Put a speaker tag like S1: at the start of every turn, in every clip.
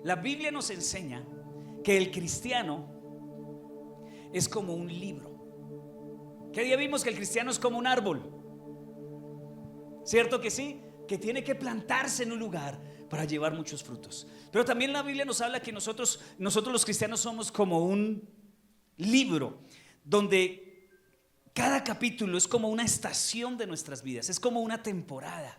S1: La Biblia nos enseña que el cristiano es como un libro. ¿Qué día vimos que el cristiano es como un árbol? ¿Cierto que sí? Que tiene que plantarse en un lugar para llevar muchos frutos. Pero también la Biblia nos habla que nosotros los cristianos somos como un libro donde cada capítulo es como una estación de nuestras vidas, es como una temporada.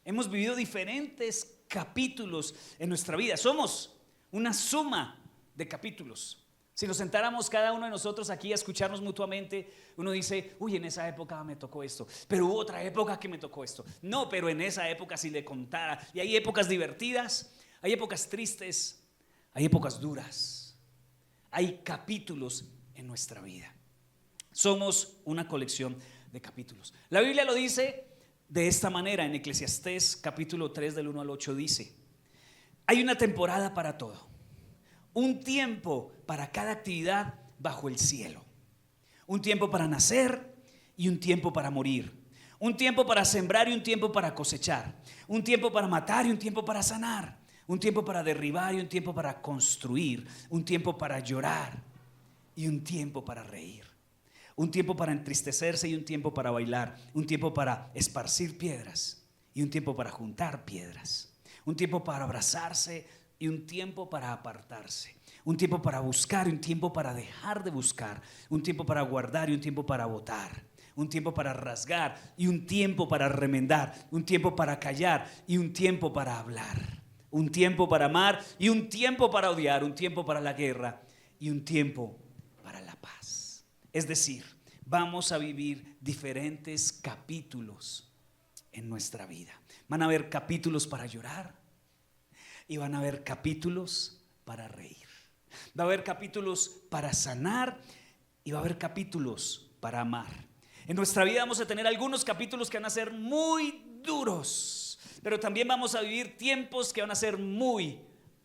S1: Hemos vivido diferentes capítulos en nuestra vida. Somos una suma de capítulos. Si nos sentáramos cada uno de nosotros aquí a escucharnos mutuamente, uno dice, uy, en esa época me tocó esto, pero hubo otra época que me tocó esto. No, pero en esa época si le contara. Y hay épocas divertidas, hay épocas tristes, hay épocas duras. Hay capítulos en nuestra vida. Somos una colección de capítulos. La Biblia lo dice de esta manera en Eclesiastés capítulo 3 del 1 al 8 dice: hay una temporada para todo, un tiempo para cada actividad bajo el cielo, un tiempo para nacer y un tiempo para morir, un tiempo para sembrar y un tiempo para cosechar, un tiempo para matar y un tiempo para sanar, un tiempo para derribar y un tiempo para construir, un tiempo para llorar y un tiempo para reír, un tiempo para entristecerse y un tiempo para bailar, un tiempo para esparcir piedras y un tiempo para juntar piedras, un tiempo para abrazarse y un tiempo para apartarse, un tiempo para buscar y un tiempo para dejar de buscar, un tiempo para guardar y un tiempo para botar, un tiempo para rasgar y un tiempo para remendar, un tiempo para callar y un tiempo para hablar, un tiempo para amar y un tiempo para odiar, un tiempo para la guerra y un tiempo para la paz. Es decir, vamos a vivir diferentes capítulos en nuestra vida. Van a haber capítulos para llorar y van a haber capítulos para reír. Va a haber capítulos para sanar y va a haber capítulos para amar. En nuestra vida vamos a tener algunos capítulos que van a ser muy duros, pero también vamos a vivir tiempos que van a ser muy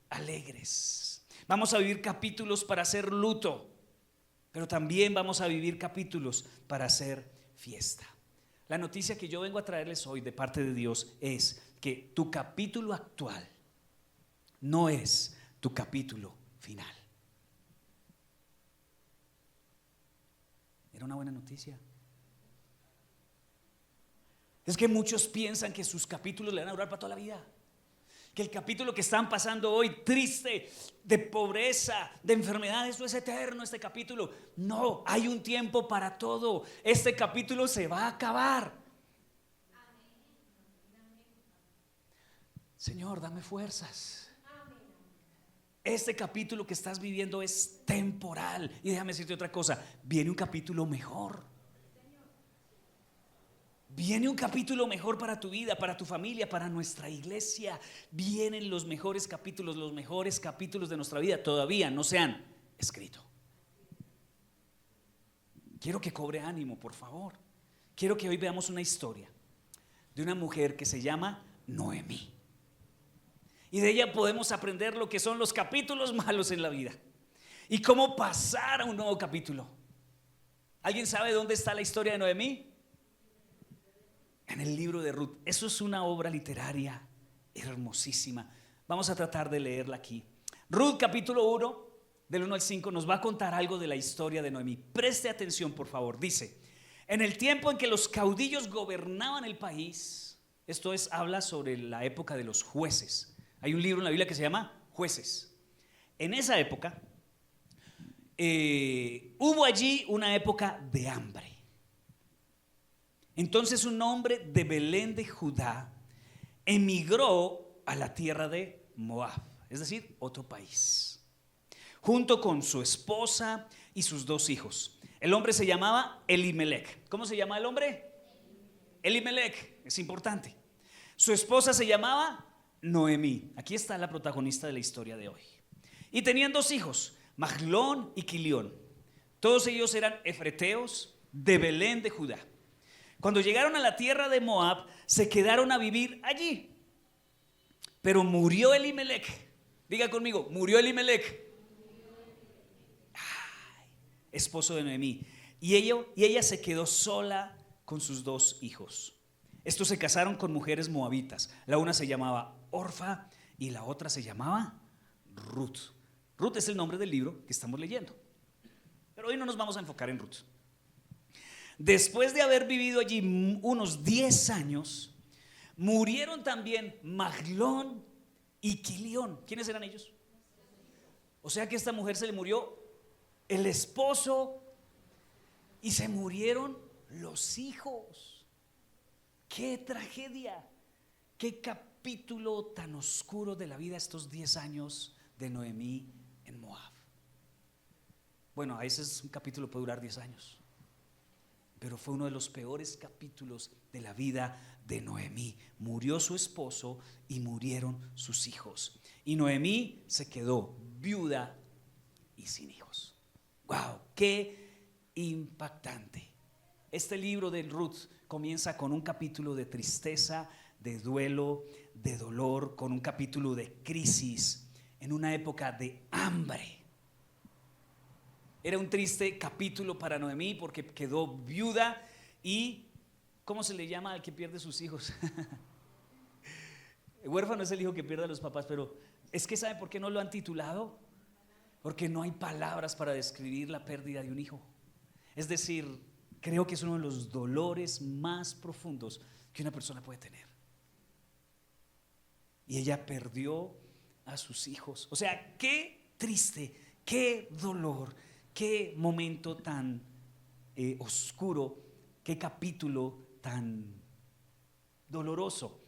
S1: alegres. Vamos a vivir capítulos para hacer luto, pero también vamos a vivir capítulos para hacer fiesta. La noticia que yo vengo a traerles hoy de parte de Dios es que tu capítulo actual no es tu capítulo final. Era una buena noticia. Es que muchos piensan que sus capítulos le van a durar para toda la vida, que el capítulo que están pasando hoy, triste, de pobreza, de enfermedad, eso es eterno, este capítulo. No, hay un tiempo para todo. Este capítulo se va a acabar. Señor, dame fuerzas. Este capítulo que estás viviendo es temporal. Y déjame decirte otra cosa, viene un capítulo mejor. Viene un capítulo mejor para tu vida, para tu familia, para nuestra iglesia. Vienen los mejores capítulos de nuestra vida todavía no se han escrito. Quiero que cobre ánimo, por favor. Quiero que hoy veamos una historia de una mujer que se llama Noemí. Y de ella podemos aprender lo que son los capítulos malos en la vida y cómo pasar a un nuevo capítulo. ¿Alguien sabe dónde está la historia de Noemí? En el libro de Ruth. Eso es una obra literaria hermosísima. Vamos a tratar de leerla aquí. Ruth capítulo 1, del 1 al 5, nos va a contar algo de la historia de Noemí. Preste atención, por favor. Dice: en el tiempo en que los caudillos gobernaban el país, esto es, habla sobre la época de los jueces. Hay un libro en la Biblia que se llama Jueces. En esa época hubo allí una época de hambre. Entonces un hombre de Belén de Judá emigró a la tierra de Moab, es decir, otro país, junto con su esposa y sus 2 hijos. El hombre se llamaba Elimelech. ¿Cómo se llama el hombre? Elimelech, es importante. Su esposa se llamaba Noemí. Aquí está la protagonista de la historia de hoy. Y tenían 2 hijos, Mahlón y Quilión. Todos ellos eran efreteos de Belén de Judá. Cuando llegaron a la tierra de Moab, se quedaron a vivir allí. Pero murió Elimelech. Diga conmigo, murió Elimelech, esposo de Noemí. Y ella se quedó sola con sus 2 hijos. Estos se casaron con mujeres moabitas. La una se llamaba Orfa y la otra se llamaba Ruth. Ruth es el nombre del libro que estamos leyendo, pero hoy no nos vamos a enfocar en Ruth. Después de haber vivido allí unos 10 años, murieron también Maglón y Quilión. ¿Quiénes eran ellos? O sea que a esta mujer se le murió el esposo y se murieron los hijos. ¡Qué tragedia! ¡Qué capítulo tan oscuro de la vida estos 10 años de Noemí en Moab! Bueno, a veces un capítulo puede durar 10 años, pero fue uno de los peores capítulos de la vida de Noemí. Murió su esposo y murieron sus hijos. Y Noemí se quedó viuda y sin hijos. ¡Wow! ¡Qué impactante! Este libro de Ruth comienza con un capítulo de tristeza, de duelo, de dolor, con un capítulo de crisis, en una época de hambre. Era un triste capítulo para Noemí porque quedó viuda y, ¿cómo se le llama al que pierde sus hijos? El huérfano es el hijo que pierde a los papás, pero es que ¿sabe por qué no lo han titulado? Porque no hay palabras para describir la pérdida de un hijo. Es decir, creo que es uno de los dolores más profundos que una persona puede tener. Y ella perdió a sus hijos. O sea, qué triste, qué dolor, qué momento tan oscuro, qué capítulo tan doloroso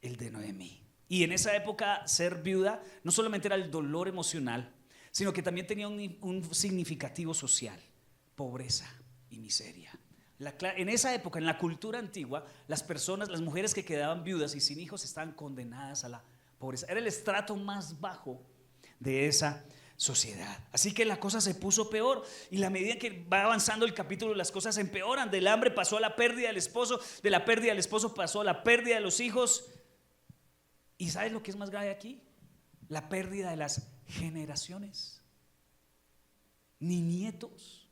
S1: el de Noemí. Y en esa época ser viuda no solamente era el dolor emocional, sino que también tenía un significativo social: pobreza y miseria. En esa época, en la cultura antigua, las personas, las mujeres que quedaban viudas y sin hijos estaban condenadas a la pobreza. Era el estrato más bajo de esa sociedad. Así que la cosa se puso peor, y la medida que va avanzando el capítulo, las cosas empeoran. Del hambre pasó a la pérdida del esposo, de la pérdida del esposo pasó a la pérdida de los hijos. ¿Y sabes lo que es más grave aquí? La pérdida de las generaciones, ni nietos.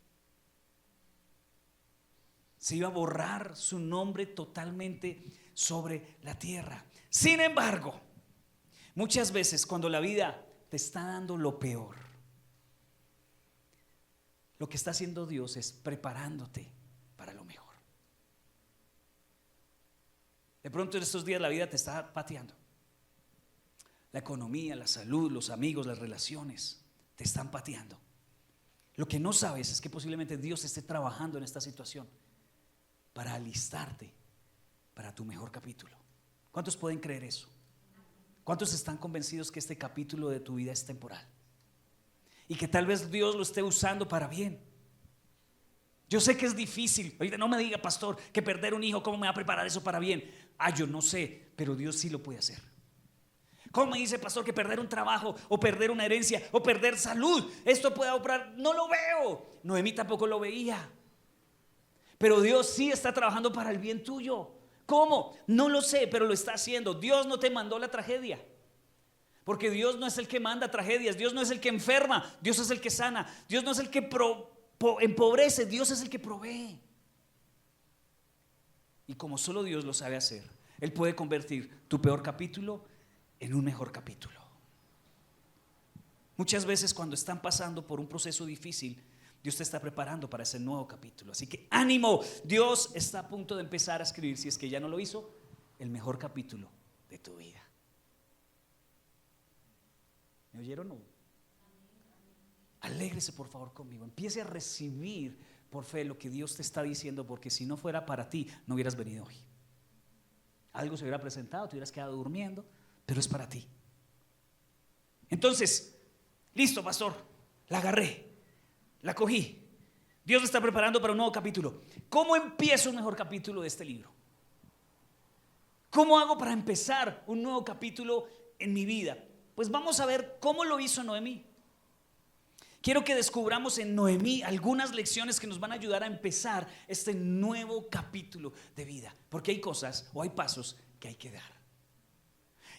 S1: Se iba a borrar su nombre totalmente sobre la tierra. Sin embargo, muchas veces cuando la vida te está dando lo peor, lo que está haciendo Dios es preparándote para lo mejor. De pronto en estos días la vida te está pateando. La economía, la salud, los amigos, las relaciones te están pateando. Lo que no sabes es que posiblemente Dios esté trabajando en esta situación para alistarte para tu mejor capítulo. ¿Cuántos pueden creer eso? ¿Cuántos están convencidos que este capítulo de tu vida es temporal? Y que tal vez Dios lo esté usando para bien. Yo sé que es difícil. Ahorita no me diga, pastor, que perder un hijo, ¿cómo me va a preparar eso para bien? Yo no sé, pero Dios sí lo puede hacer. ¿Cómo me dice, pastor, que perder un trabajo o perder una herencia o perder salud, esto puede operar? No lo veo. Noemí tampoco lo veía. Pero Dios sí está trabajando para el bien tuyo. ¿Cómo? No lo sé, pero lo está haciendo. Dios no te mandó la tragedia, porque Dios no es el que manda tragedias. Dios no es el que enferma, Dios es el que sana. Dios no es el que empobrece, Dios es el que provee. Y como solo Dios lo sabe hacer, Él puede convertir tu peor capítulo en un mejor capítulo. Muchas veces cuando están pasando por un proceso difícil, Dios te está preparando para ese nuevo capítulo. Así que ánimo, Dios está a punto de empezar a escribir, si es que ya no lo hizo, el mejor capítulo de tu vida. ¿Me oyeron o no? Alégrese por favor conmigo. Empiece a recibir por fe lo que Dios te está diciendo, porque si no fuera para ti, no hubieras venido hoy. Algo se hubiera presentado, te hubieras quedado durmiendo, pero es para ti. Entonces, listo, pastor, la agarré, la cogí. Dios me está preparando para un nuevo capítulo. ¿Cómo empiezo un mejor capítulo de este libro? ¿Cómo hago para empezar un nuevo capítulo en mi vida? Pues vamos a ver cómo lo hizo Noemí. Quiero que descubramos en Noemí algunas lecciones que nos van a ayudar a empezar este nuevo capítulo de vida, porque hay cosas o hay pasos que hay que dar.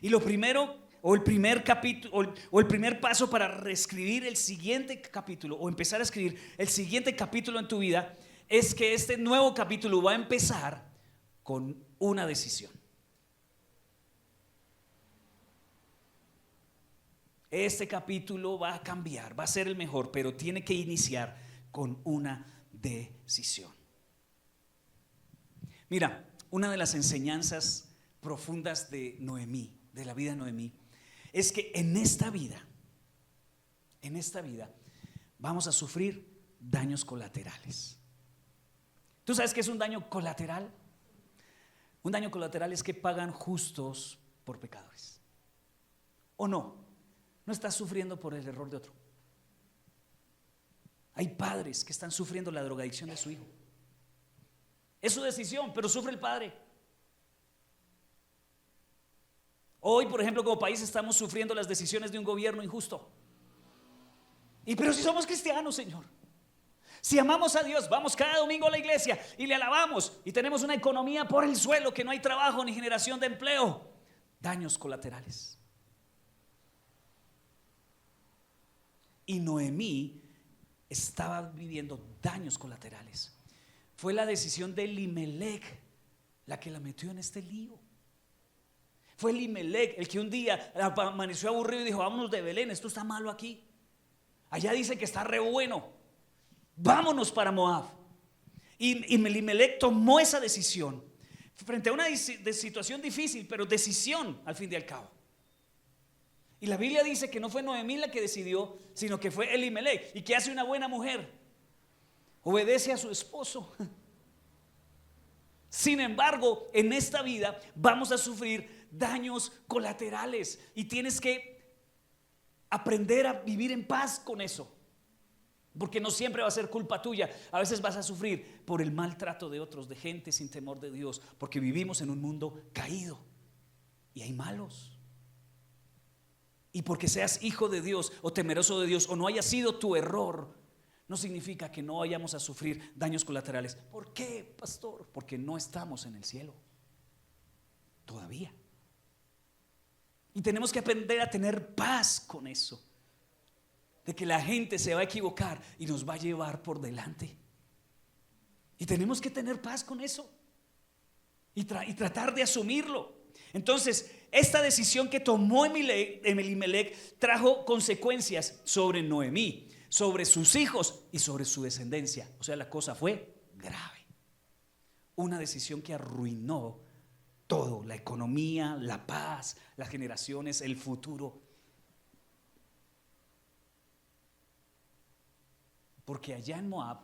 S1: Y lo primero, o el primer capítulo, o el primer paso para reescribir el siguiente capítulo, o empezar a escribir el siguiente capítulo en tu vida, es que este nuevo capítulo va a empezar con una decisión. Este capítulo va a cambiar, va a ser el mejor, pero tiene que iniciar con una decisión. Mira, una de las enseñanzas profundas de Noemí, de la vida de Noemí, es que en esta vida vamos a sufrir daños colaterales. ¿Tú sabes qué es un daño colateral? Un daño colateral es que pagan justos por pecadores. ¿O no? No estás sufriendo por el error de otro. Hay padres que están sufriendo la drogadicción de su hijo. Es su decisión, pero sufre el padre. Hoy, por ejemplo, como país estamos sufriendo las decisiones de un gobierno injusto. Pero si somos cristianos, Señor, si amamos a Dios, vamos cada domingo a la iglesia y le alabamos y tenemos una economía por el suelo, que no hay trabajo ni generación de empleo. Daños colaterales. Y Noemí estaba viviendo daños colaterales. Fue la decisión de Elimelec la que la metió en este lío. Fue Elimelec el que un día amaneció aburrido y dijo: vámonos de Belén, esto está malo aquí. Allá dice que está re bueno. Vámonos para Moab. Y Elimelec tomó esa decisión frente a una situación difícil, pero decisión al fin y al cabo. Y la Biblia dice que no fue Noemí la que decidió, sino que fue Elimelec. ¿Y qué hace una buena mujer? Obedece a su esposo. Sin embargo, en esta vida vamos a sufrir daños colaterales y tienes que aprender a vivir en paz con eso, porque no siempre va a ser culpa tuya. A veces vas a sufrir por el maltrato de otros, de gente sin temor de Dios, porque vivimos en un mundo caído y hay malos. Y porque seas hijo de Dios o temeroso de Dios o no haya sido tu error, no significa que no vayamos a sufrir daños colaterales. ¿Por qué, pastor? Porque no estamos en el cielo todavía. Y tenemos que aprender a tener paz con eso, de que la gente se va a equivocar y nos va a llevar por delante. Y tenemos que tener paz con eso y tratar de asumirlo. Entonces, esta decisión que tomó Elimelec trajo consecuencias sobre Noemí, sobre sus hijos y sobre su descendencia. O sea, la cosa fue grave. Una decisión que arruinó todo: la economía, la paz, las generaciones, el futuro. Porque allá en Moab,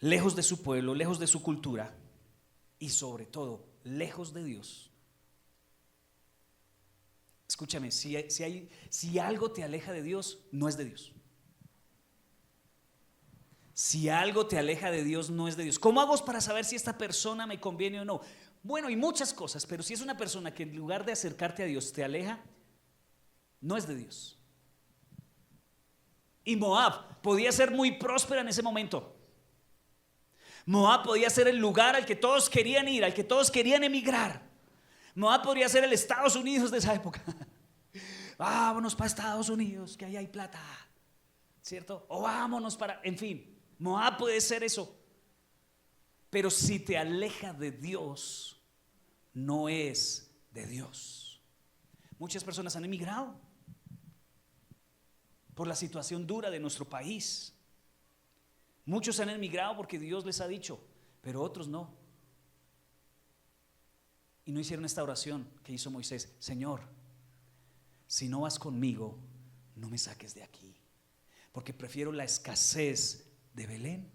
S1: lejos de su pueblo, lejos de su cultura y sobre todo lejos de Dios. Escúchame, si algo te aleja de Dios, no es de Dios. Si algo te aleja de Dios, no es de Dios. ¿Cómo hago para saber si esta persona me conviene o no? Bueno, hay muchas cosas, pero si es una persona que en lugar de acercarte a Dios te aleja, no es de Dios. Y Moab podía ser muy próspera en ese momento. Moab podía ser el lugar al que todos querían ir, al que todos querían emigrar. Moab podría ser el Estados Unidos de esa época. Vámonos para Estados Unidos, que ahí hay plata, ¿cierto? O vámonos para, en fin, Moab puede ser eso. Pero si te aleja de Dios, no es de Dios. Muchas personas han emigrado por la situación dura de nuestro país. Muchos han emigrado porque Dios les ha dicho, pero otros no. Y no hicieron esta oración que hizo Moisés: Señor, si no vas conmigo, no me saques de aquí, porque prefiero la escasez de Belén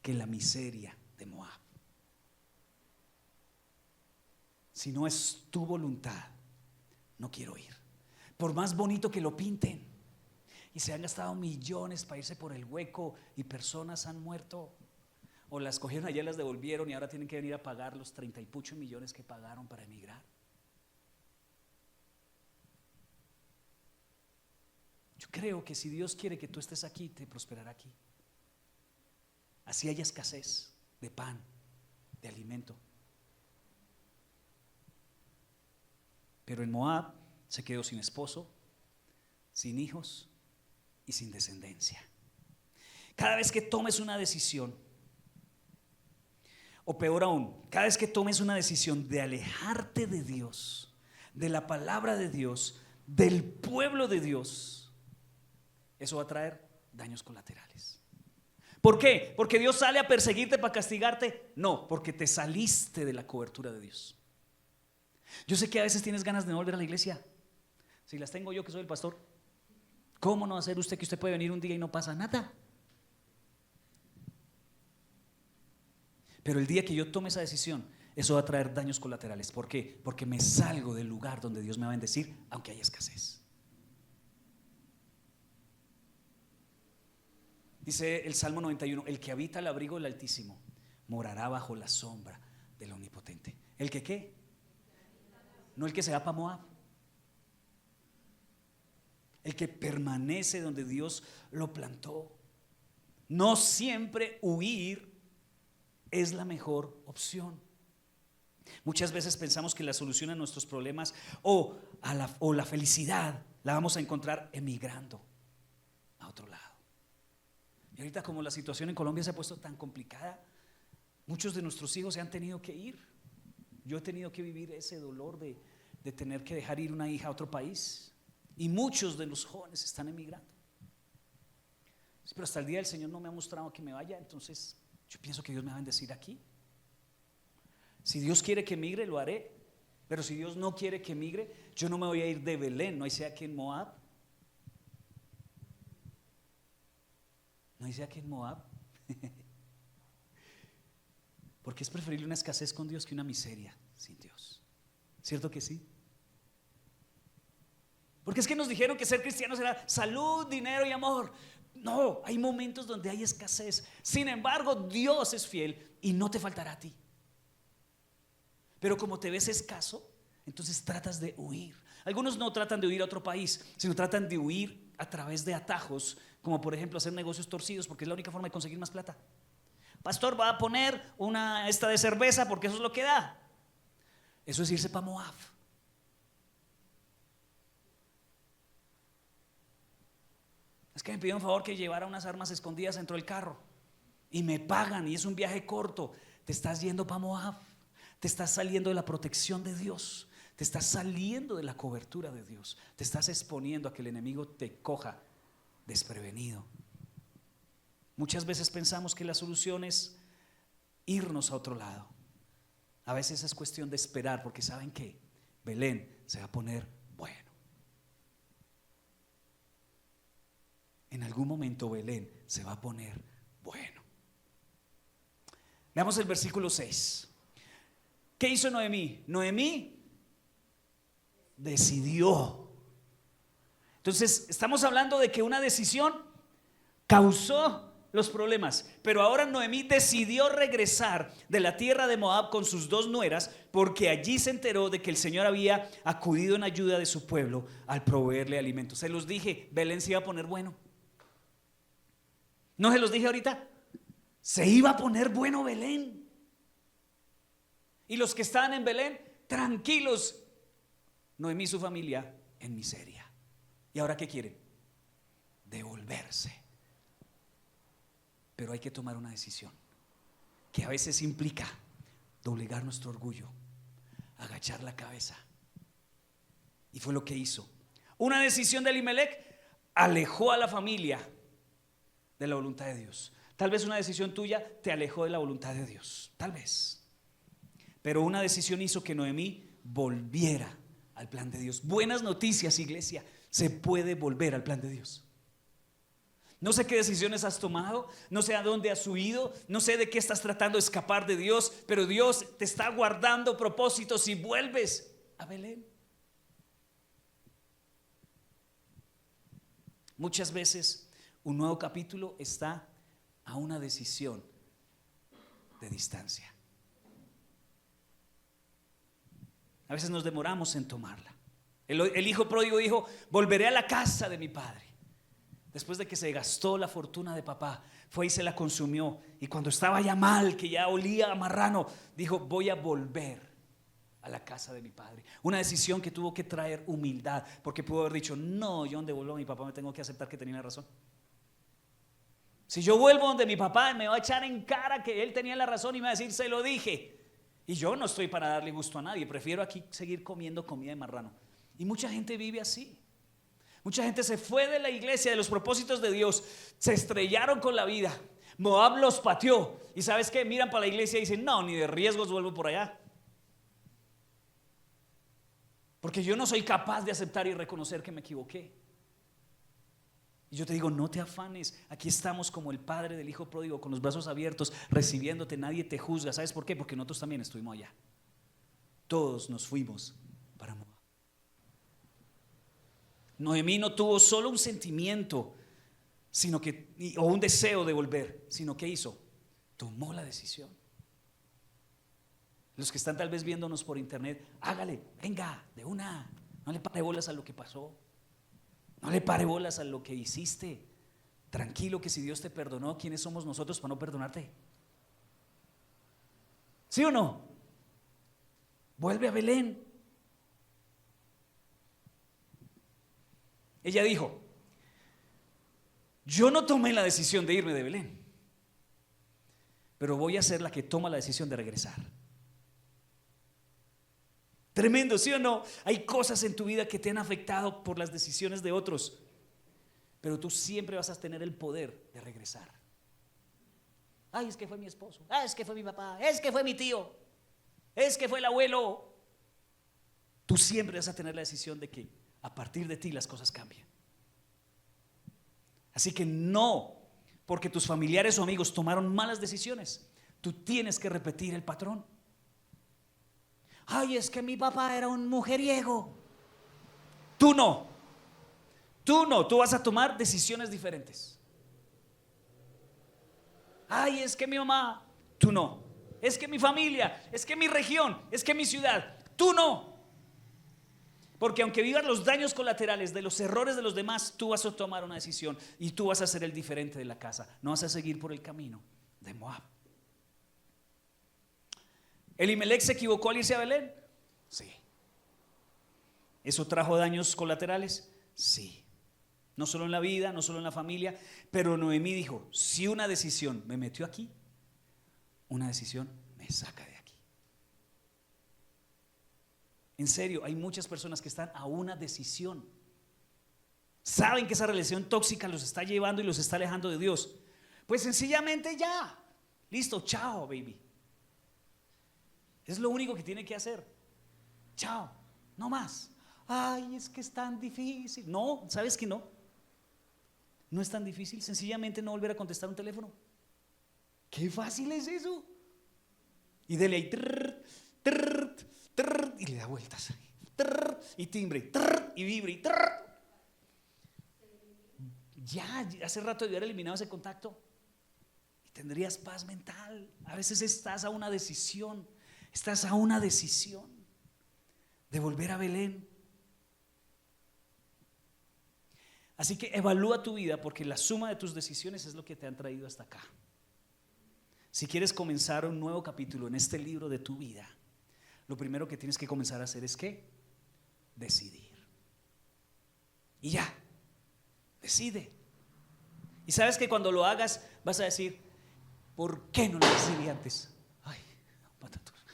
S1: que la miseria de Moab. Si no es tu voluntad, no quiero ir. Por más bonito que lo pinten, y se han gastado millones para irse por el hueco y personas han muerto, o las cogieron allá, las devolvieron y ahora tienen que venir a pagar los 30 y pucho millones que pagaron para emigrar. Yo creo que si Dios quiere que tú estés aquí, te prosperará aquí. Así haya escasez de pan, de alimento. Pero en Moab se quedó sin esposo, sin hijos y sin descendencia. Cada vez que tomes una decisión, o peor aún, cada vez que tomes una decisión de alejarte de Dios, de la palabra de Dios, del pueblo de Dios, eso va a traer daños colaterales. ¿Por qué? ¿Porque Dios sale a perseguirte para castigarte? No, porque te saliste de la cobertura de Dios. Yo sé que a veces tienes ganas de no volver a la iglesia. Si las tengo yo, que soy el pastor, ¿cómo no hacer usted que usted puede venir un día y no pasa nada? Pero el día que yo tome esa decisión, eso va a traer daños colaterales. ¿Por qué? Porque me salgo del lugar donde Dios me va a bendecir, aunque haya escasez. Dice el Salmo 91: el que habita al abrigo del Altísimo morará bajo la sombra del Omnipotente. ¿El que qué? No el que se va para Moab. El que permanece donde Dios lo plantó. No siempre huir es la mejor opción. Muchas veces pensamos que la solución a nuestros problemas o la felicidad la vamos a encontrar emigrando a otro lado. Y ahorita, como la situación en Colombia se ha puesto tan complicada, muchos de nuestros hijos se han tenido que ir. Yo he tenido que vivir ese dolor de tener que dejar ir una hija a otro país. Y muchos de los jóvenes están emigrando. Pero hasta el día del Señor no me ha mostrado que me vaya. Entonces yo pienso que Dios me va a bendecir aquí. Si Dios quiere que migre, lo haré. Pero si Dios no quiere que migre, yo no me voy a ir de Belén. No hice aquí en Moab. No hice aquí en Moab. Porque es preferible una escasez con Dios que una miseria sin Dios. ¿Cierto que sí? Porque es que nos dijeron que ser cristianos era salud, dinero y amor. No, hay momentos donde hay escasez. Sin embargo, Dios es fiel y no te faltará a ti. Pero como te ves escaso, entonces tratas de huir. Algunos no tratan de huir a otro país, sino tratan de huir a través de atajos, como por ejemplo hacer negocios torcidos, porque es la única forma de conseguir más plata. Pastor, va a poner una esta de cerveza porque eso es lo que da. Eso es irse para Moab. Es que me pidieron un favor que llevara unas armas escondidas dentro del carro y me pagan y es un viaje corto. Te estás yendo para Moab. Te estás saliendo de la protección de Dios. Te estás saliendo de la cobertura de Dios. Te estás exponiendo a que el enemigo te coja desprevenido. Muchas veces pensamos que la solución es irnos a otro lado. A veces es cuestión de esperar, porque ¿saben qué? Belén se va a poner bueno. En algún momento Belén se va a poner bueno. Veamos el versículo 6. ¿Qué hizo Noemí? Noemí decidió. Entonces estamos hablando de que una decisión causó los problemas, pero ahora Noemí decidió regresar de la tierra de Moab con sus dos nueras, porque allí se enteró de que el Señor había acudido en ayuda de su pueblo al proveerle alimentos. Se los dije, Belén se iba a poner bueno. ¿No se los dije ahorita? Se iba a poner bueno Belén. Y los que estaban en Belén, tranquilos. Noemí y su familia en miseria. ¿Y ahora qué quieren? Devolverse. Pero hay que tomar una decisión que a veces implica doblegar nuestro orgullo, agachar la cabeza. Y fue lo que hizo. Una decisión de Elimelech alejó a la familia de la voluntad de Dios. Tal vez una decisión tuya te alejó de la voluntad de Dios, tal vez. Pero una decisión hizo que Noemí volviera al plan de Dios. Buenas noticias, iglesia, se puede volver al plan de Dios. No sé qué decisiones has tomado, no sé a dónde has huido, no sé de qué estás tratando de escapar de Dios, pero Dios te está guardando propósitos y vuelves a Belén. Muchas veces un nuevo capítulo está a una decisión de distancia. A veces nos demoramos en tomarla. El hijo pródigo dijo: volveré a la casa de mi padre. Después de que se gastó la fortuna de papá, fue y se la consumió. Y cuando estaba ya mal, que ya olía a marrano, dijo: voy a volver a la casa de mi padre. Una decisión que tuvo que traer humildad, porque pudo haber dicho: no, yo donde vuelvo a mi papá me tengo que aceptar que tenía razón. Si yo vuelvo donde mi papá, me va a echar en cara que él tenía la razón y me va a decir: se lo dije. Y yo no estoy para darle gusto a nadie, prefiero aquí seguir comiendo comida de marrano. Y mucha gente vive así. Mucha gente se fue de la iglesia, de los propósitos de Dios, se estrellaron con la vida. Moab los pateó. Y ¿sabes qué? Miran para la iglesia y dicen, no, ni de riesgos vuelvo por allá. Porque yo no soy capaz de aceptar y reconocer que me equivoqué. Y yo te digo, no te afanes. Aquí estamos como el padre del hijo pródigo, con los brazos abiertos, recibiéndote. Nadie te juzga. ¿Sabes por qué? Porque nosotros también estuvimos allá. Todos nos fuimos para Moab. Noemí no tuvo solo un sentimiento, o un deseo de volver, sino que hizo, tomó la decisión. Los que están tal vez viéndonos por internet, hágale, venga, de una. No le pare bolas a lo que pasó. No le pare bolas a lo que hiciste. Tranquilo, que si Dios te perdonó, ¿quiénes somos nosotros para no perdonarte? ¿Sí o no? Vuelve a Belén. Ella dijo, yo no tomé la decisión de irme de Belén, pero voy a ser la que toma la decisión de regresar. Tremendo, ¿sí o no? Hay cosas en tu vida que te han afectado por las decisiones de otros, pero tú siempre vas a tener el poder de regresar. Ay, es que fue mi esposo, es que fue mi papá, es que fue mi tío, es que fue el abuelo. Tú siempre vas a tener la decisión de que a partir de ti las cosas cambian. Así que no, porque tus familiares o amigos tomaron malas decisiones, tú tienes que repetir el patrón. Ay, es que mi papá era un mujeriego. Tú no, tú vas a tomar decisiones diferentes. Ay, es que mi mamá, tú no. Es que mi familia, es que mi región, es que mi ciudad, tú no. Porque aunque vivas los daños colaterales de los errores de los demás, tú vas a tomar una decisión y tú vas a ser el diferente de la casa. No vas a seguir por el camino de Moab. ¿Elimelech se equivocó al irse a Belén? Sí. ¿Eso trajo daños colaterales? Sí. No solo en la vida, no solo en la familia, pero Noemí dijo, si una decisión me metió aquí, una decisión me saca de aquí. En serio, hay muchas personas que están a una decisión. Saben que esa relación tóxica los está llevando y los está alejando de Dios. Pues sencillamente ya. Listo, chao, baby. Es lo único que tiene que hacer. Chao, no más. Ay, es que es tan difícil. No, ¿sabes que no? No es tan difícil. Sencillamente no volver a contestar un teléfono. Qué fácil es eso. Y dele ahí. Y le da vueltas y timbre y vibre ya hace rato de haber eliminado ese contacto y tendrías paz mental. A veces estás a una decisión de volver a Belén. Así que evalúa tu vida, porque la suma de tus decisiones es lo que te han traído hasta acá. Si quieres comenzar un nuevo capítulo en este libro de tu vida, lo primero que tienes que comenzar a hacer es ¿qué? Decidir. Y ya, decide. Y sabes que cuando lo hagas vas a decir, ¿por qué no lo decidí antes? Ay, patatos.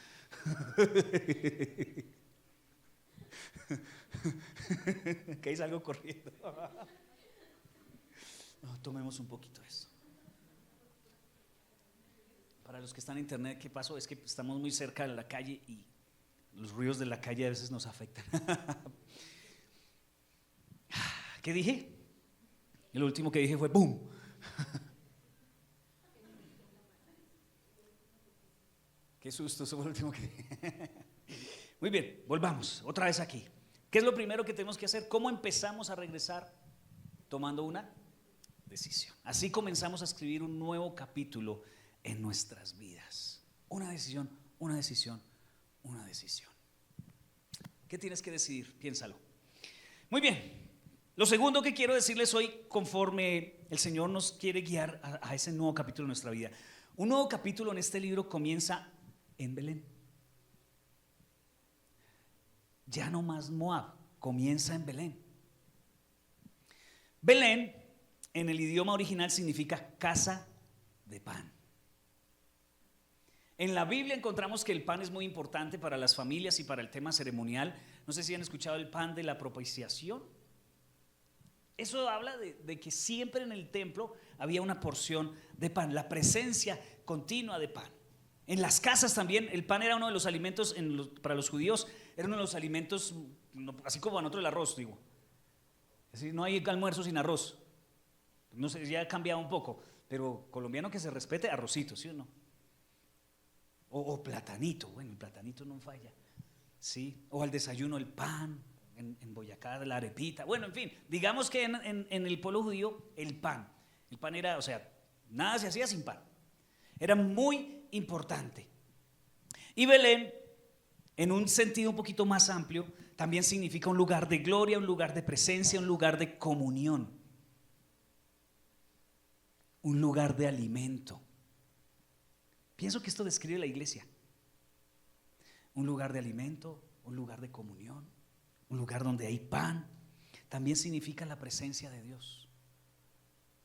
S1: Que hay algo corriendo. No, tomemos un poquito de eso. Para los que están en internet, ¿qué pasó? Es que estamos muy cerca de la calle y los ruidos de la calle a veces nos afectan. ¿Qué dije? Y lo último que dije fue ¡boom! Qué susto, eso fue lo último que dije. Muy bien, volvamos otra vez aquí. ¿Qué es lo primero que tenemos que hacer? ¿Cómo empezamos a regresar? Tomando una decisión. Así comenzamos a escribir un nuevo capítulo en nuestras vidas. Una decisión, una decisión, una decisión. ¿Qué tienes que decidir? Piénsalo. Muy bien. Lo segundo que quiero decirles hoy, conforme el Señor nos quiere guiar a ese nuevo capítulo de nuestra vida. Un nuevo capítulo en este libro comienza en Belén. Ya no más Moab, comienza en Belén. Belén en el idioma original significa casa de pan. En la Biblia encontramos que el pan es muy importante para las familias y para el tema ceremonial. No sé si han escuchado el pan de la propiciación. Eso habla de que siempre en el templo había una porción de pan, la presencia continua de pan. En las casas también el pan era uno de los alimentos, para los judíos era uno de los alimentos, así como a nosotros el arroz, digo. Es decir, no hay almuerzo sin arroz. No sé, ya ha cambiado un poco, pero colombiano que se respete, arrocito, ¿sí o no? O platanito, bueno, el platanito no falla, ¿sí? O al desayuno el pan, en Boyacá la arepita, bueno, en fin, digamos que en el pueblo judío el pan era, o sea, nada se hacía sin pan, era muy importante. Y Belén, en un sentido un poquito más amplio, también significa un lugar de gloria, un lugar de presencia, un lugar de comunión, un lugar de alimento. Pienso que esto describe la iglesia: un lugar de alimento, un lugar de comunión, un lugar donde hay pan. También significa la presencia de Dios.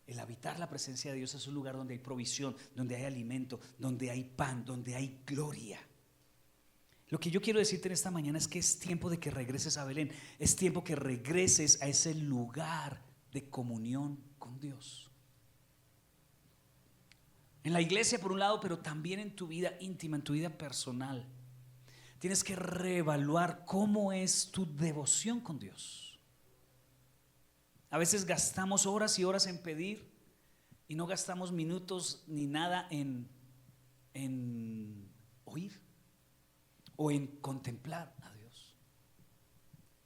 S1: El habitar la presencia de Dios es un lugar donde hay provisión, donde hay alimento, donde hay pan, donde hay gloria. Lo que yo quiero decirte en esta mañana es que es tiempo de que regreses a Belén. Es tiempo que regreses a ese lugar de comunión con Dios. En la iglesia por un lado, pero también en tu vida íntima, en tu vida personal. Tienes que reevaluar cómo es tu devoción con Dios. A veces gastamos horas y horas en pedir y no gastamos minutos ni nada en oír o en contemplar a Dios.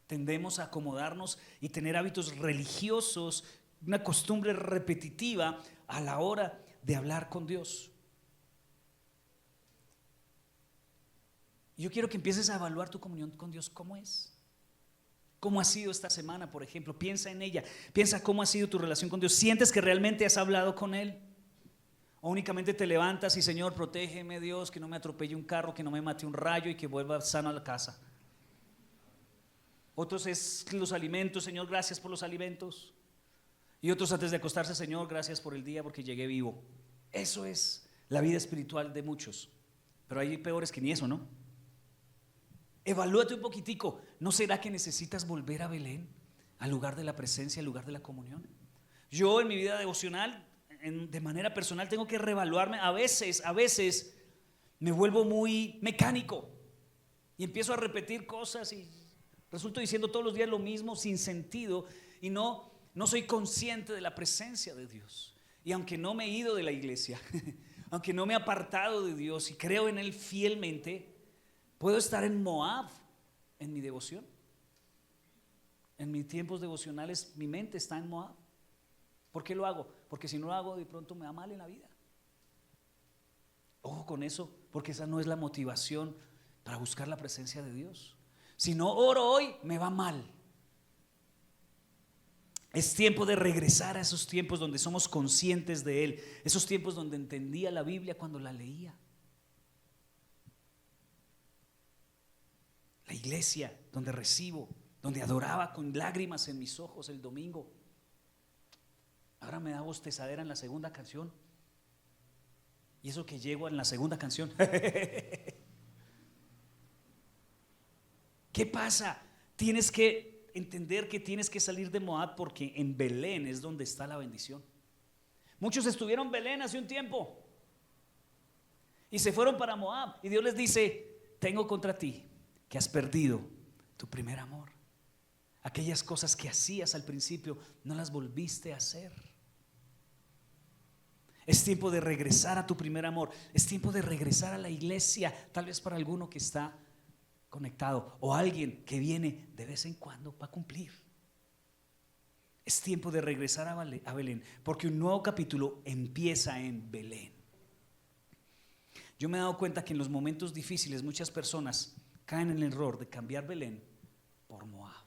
S1: Tendemos a acomodarnos y tener hábitos religiosos, una costumbre repetitiva a la hora de hablar con Dios. Yo quiero que empieces a evaluar tu comunión con Dios. ¿Cómo es? ¿Cómo ha sido esta semana, por ejemplo? Piensa en ella. Piensa cómo ha sido tu relación con Dios. ¿Sientes que realmente has hablado con Él? ¿O únicamente te levantas y Señor, protégeme, Dios, que no me atropelle un carro, que no me mate un rayo y que vuelva sano a la casa? Otros es los alimentos, Señor, gracias por los alimentos. Y otros antes de acostarse, Señor, gracias por el día porque llegué vivo. Eso es la vida espiritual de muchos. Pero hay peores que ni eso, ¿no? Evalúate un poquitico. ¿No será que necesitas volver a Belén, al lugar de la presencia, al lugar de la comunión? Yo en mi vida devocional, de manera personal, tengo que reevaluarme. A veces me vuelvo muy mecánico y empiezo a repetir cosas y resulto diciendo todos los días lo mismo sin sentido y no soy consciente de la presencia de Dios. Y aunque no me he ido de la iglesia, aunque no me he apartado de Dios y creo en Él fielmente, puedo estar en Moab en mi devoción. En mis tiempos devocionales mi mente está en Moab. ¿Por qué lo hago? Porque si no lo hago de pronto me va mal en la vida. Ojo con eso, porque esa no es la motivación para buscar la presencia de Dios. Si no oro hoy, me va mal. Es tiempo de regresar a esos tiempos donde somos conscientes de Él, esos tiempos donde entendía la Biblia cuando la leía. La iglesia donde recibo, donde adoraba con lágrimas en mis ojos el domingo. Ahora me da bostezadera en la segunda canción. Y eso que llego en la segunda canción. ¿Qué pasa? Tienes que entender que tienes que salir de Moab porque en Belén es donde está la bendición. Muchos estuvieron en Belén hace un tiempo y se fueron para Moab y Dios les dice: tengo contra ti que has perdido tu primer amor. Aquellas cosas que hacías al principio no las volviste a hacer. Es tiempo de regresar a tu primer amor. Es tiempo de regresar a la iglesia. Tal vez para alguno que está conectado o alguien que viene de vez en cuando para cumplir. Es tiempo de regresar a Belén, porque un nuevo capítulo empieza en Belén. Yo me he dado cuenta que en los momentos difíciles muchas personas caen en el error de cambiar Belén por Moab.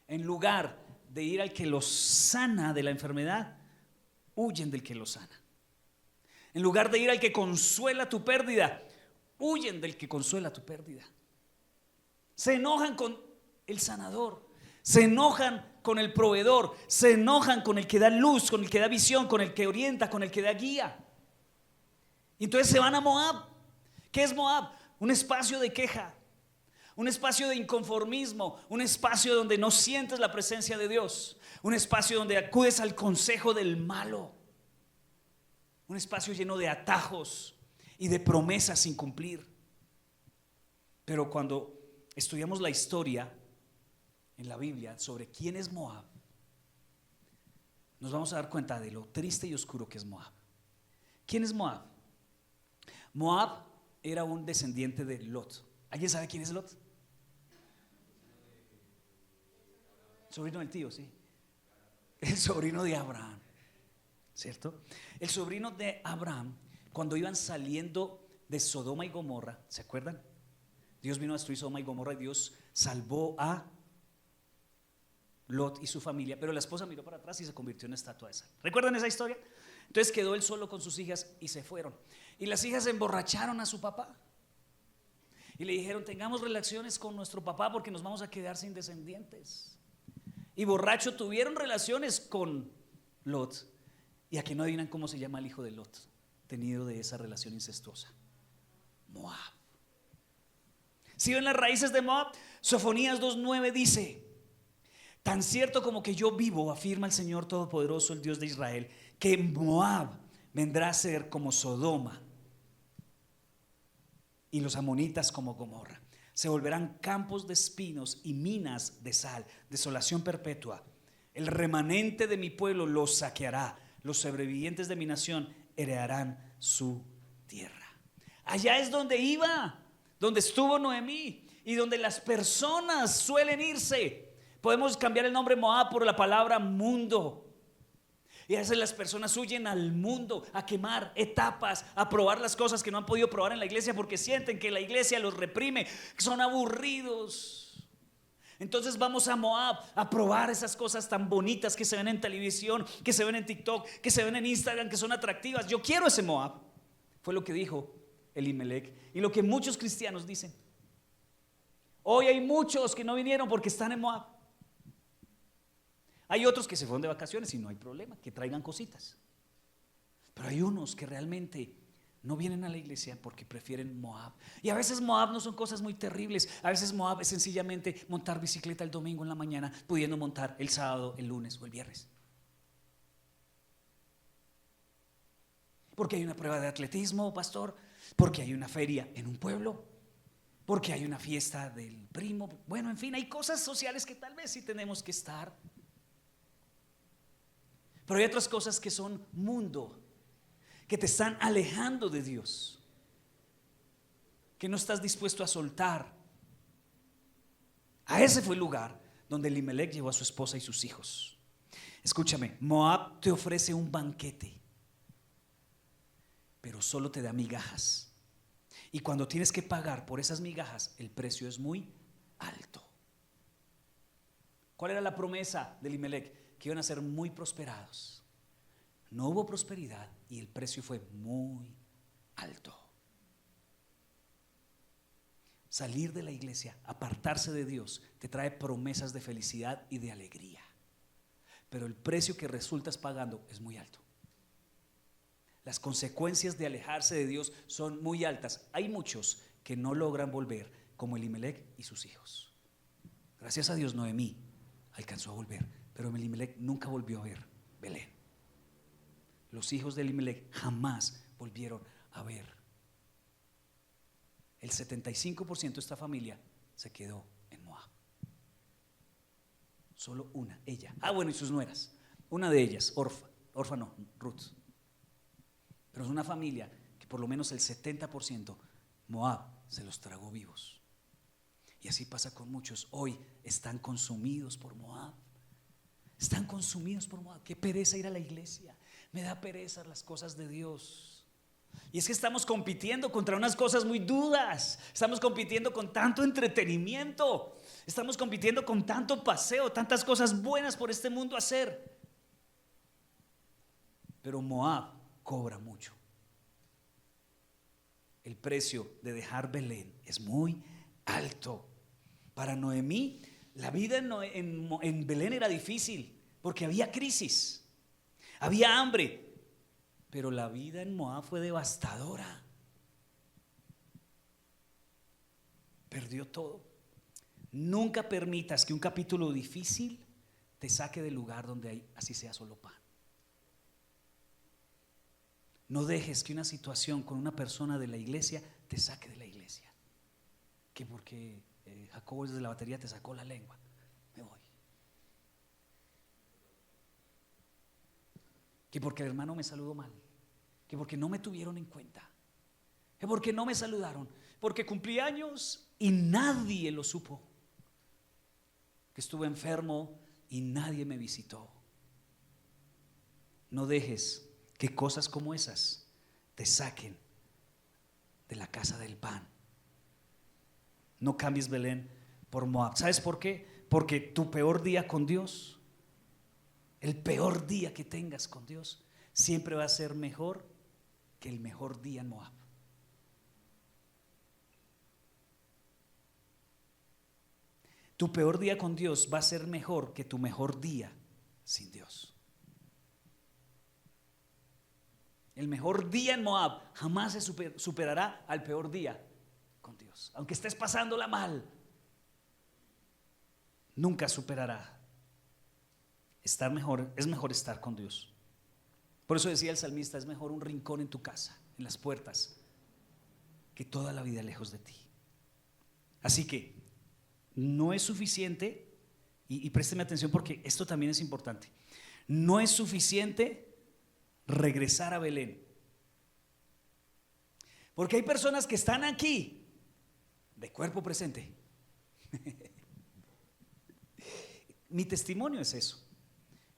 S1: En lugar de ir al que los sana de la enfermedad, huyen del que los sana. En lugar de ir al que consuela tu pérdida, huyen del que consuela tu pérdida. Se enojan con el sanador, se enojan con el proveedor, se enojan con el que da luz, con el que da visión, con el que orienta, con el que da guía. Y entonces se van a Moab. ¿Qué es Moab? Un espacio de queja, un espacio de inconformismo, un espacio donde no sientes la presencia de Dios, un espacio donde acudes al consejo del malo, un espacio lleno de atajos y de promesas sin cumplir. Pero cuando estudiamos la historia en la Biblia sobre quién es Moab, nos vamos a dar cuenta de lo triste y oscuro que es Moab. ¿Quién es Moab? Moab era un descendiente de Lot. ¿Alguien sabe quién es Lot? Sobrino del tío, sí. El sobrino de Abraham, ¿cierto? El sobrino de Abraham, cuando iban saliendo de Sodoma y Gomorra, ¿se acuerdan? Dios vino a destruir Sodoma y Gomorra y Dios salvó a Lot y su familia, pero la esposa miró para atrás y se convirtió en estatua de sal. ¿Recuerdan esa historia? Entonces quedó él solo con sus hijas y se fueron. Y las hijas emborracharon a su papá y le dijeron: tengamos relaciones con nuestro papá porque nos vamos a quedar sin descendientes. Y borracho tuvieron relaciones con Lot. Y aquí no adivinan cómo se llama el hijo de Lot, tenido de esa relación incestuosa: Moab. Si ven las raíces de Moab, Sofonías 2:9 dice: tan cierto como que yo vivo, afirma el Señor Todopoderoso, el Dios de Israel, que Moab vendrá a ser como Sodoma y los amonitas como Gomorra. Se volverán campos de espinos y minas de sal, desolación perpetua. El remanente de mi pueblo los saqueará, los sobrevivientes de mi nación heredarán su tierra. Allá es donde iba, donde estuvo Noemí y donde las personas suelen irse. Podemos cambiar el nombre Moab por la palabra mundo. Y a veces las personas huyen al mundo a quemar etapas, a probar las cosas que no han podido probar en la iglesia porque sienten que la iglesia los reprime, que son aburridos. Entonces vamos a Moab a probar esas cosas tan bonitas que se ven en televisión, que se ven en TikTok, que se ven en Instagram, que son atractivas. Yo quiero ese Moab. Fue lo que dijo Elimelech y lo que muchos cristianos dicen. Hoy hay muchos que no vinieron porque están en Moab. Hay otros que se fueron de vacaciones y no hay problema, que traigan cositas. Pero hay unos que realmente no vienen a la iglesia porque prefieren Moab. Y a veces Moab no son cosas muy terribles. A veces Moab es sencillamente montar bicicleta el domingo en la mañana, pudiendo montar el sábado, el lunes o el viernes. Porque hay una prueba de atletismo, pastor. Porque hay una feria en un pueblo. Porque hay una fiesta del primo. Bueno, en fin, hay cosas sociales que tal vez sí tenemos que estar. Pero hay otras cosas que son mundo, que te están alejando de Dios, que no estás dispuesto a soltar. A ese fue el lugar donde Elimelech llevó a su esposa y sus hijos. Escúchame, Moab te ofrece un banquete, pero solo te da migajas. Y cuando tienes que pagar por esas migajas, el precio es muy alto. ¿Cuál era la promesa de Elimelech? Que iban a ser muy prosperados. No hubo prosperidad y el precio fue muy alto. Salir de la iglesia, apartarse de Dios, te trae promesas de felicidad y de alegría. Pero el precio que resultas pagando es muy alto. Las consecuencias de alejarse de Dios son muy altas. Hay muchos que no logran volver, como Elimelech y sus hijos. Gracias a Dios, Noemí alcanzó a volver. Pero Elimelech nunca volvió a ver Belén. Los hijos de Elimelech jamás volvieron a ver. El 75% de esta familia se quedó en Moab. Solo una, ella. Bueno, y sus nueras. Una de ellas, Orfa no, Ruth. Pero es una familia que por lo menos el 70% Moab se los tragó vivos. Y así pasa con muchos. Hoy están consumidos por Moab. Están consumidos por Moab. Qué pereza ir a la iglesia. Me da pereza las cosas de Dios. Y es que estamos compitiendo contra unas cosas muy duras. Estamos compitiendo con tanto entretenimiento. Estamos compitiendo con tanto paseo, tantas cosas buenas por este mundo hacer. Pero Moab cobra mucho. El precio de dejar Belén es muy alto. Para Noemí, la vida en Belén era difícil porque había crisis, había hambre, pero la vida en Moab fue devastadora. Perdió todo. Nunca permitas que un capítulo difícil te saque del lugar donde hay, así sea solo pan. No dejes que una situación con una persona de la iglesia te saque de la iglesia. Que porque Jacobo desde la batería te sacó la lengua, me voy. Que porque el hermano me saludó mal, que porque no me tuvieron en cuenta, que porque no me saludaron, porque cumplí años y nadie lo supo, que estuve enfermo y nadie me visitó. No dejes que cosas como esas te saquen de la casa del pan. No cambies Belén por Moab. ¿Sabes por qué? Porque tu peor día con Dios, el peor día que tengas con Dios, siempre va a ser mejor que el mejor día en Moab. Tu peor día con Dios va a ser mejor que tu mejor día sin Dios. El mejor día en Moab jamás se superará al peor día con Dios. Aunque estés pasándola mal, nunca superará. Es mejor estar con Dios. Por eso decía el salmista, es mejor un rincón en tu casa, en las puertas, que toda la vida lejos de ti. Así que no es suficiente, y présteme atención porque esto también es importante. No es suficiente regresar a Belén, porque hay personas que están aquí de cuerpo presente. Mi testimonio es eso.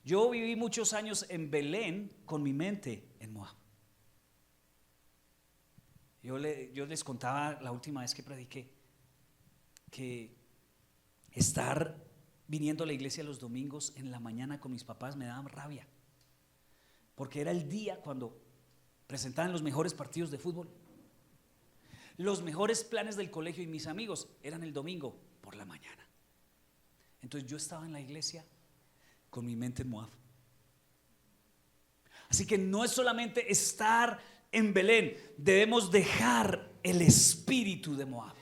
S1: Yo viví muchos años en Belén con mi mente en Moab. Yo les contaba la última vez que prediqué que estar viniendo a la iglesia los domingos en la mañana con mis papás me daba rabia, porque era el día cuando presentaban los mejores partidos de fútbol. Los mejores planes del colegio y mis amigos eran el domingo por la mañana. Entonces yo estaba en la iglesia con mi mente en Moab. Así que no es solamente estar en Belén, debemos dejar el espíritu de Moab.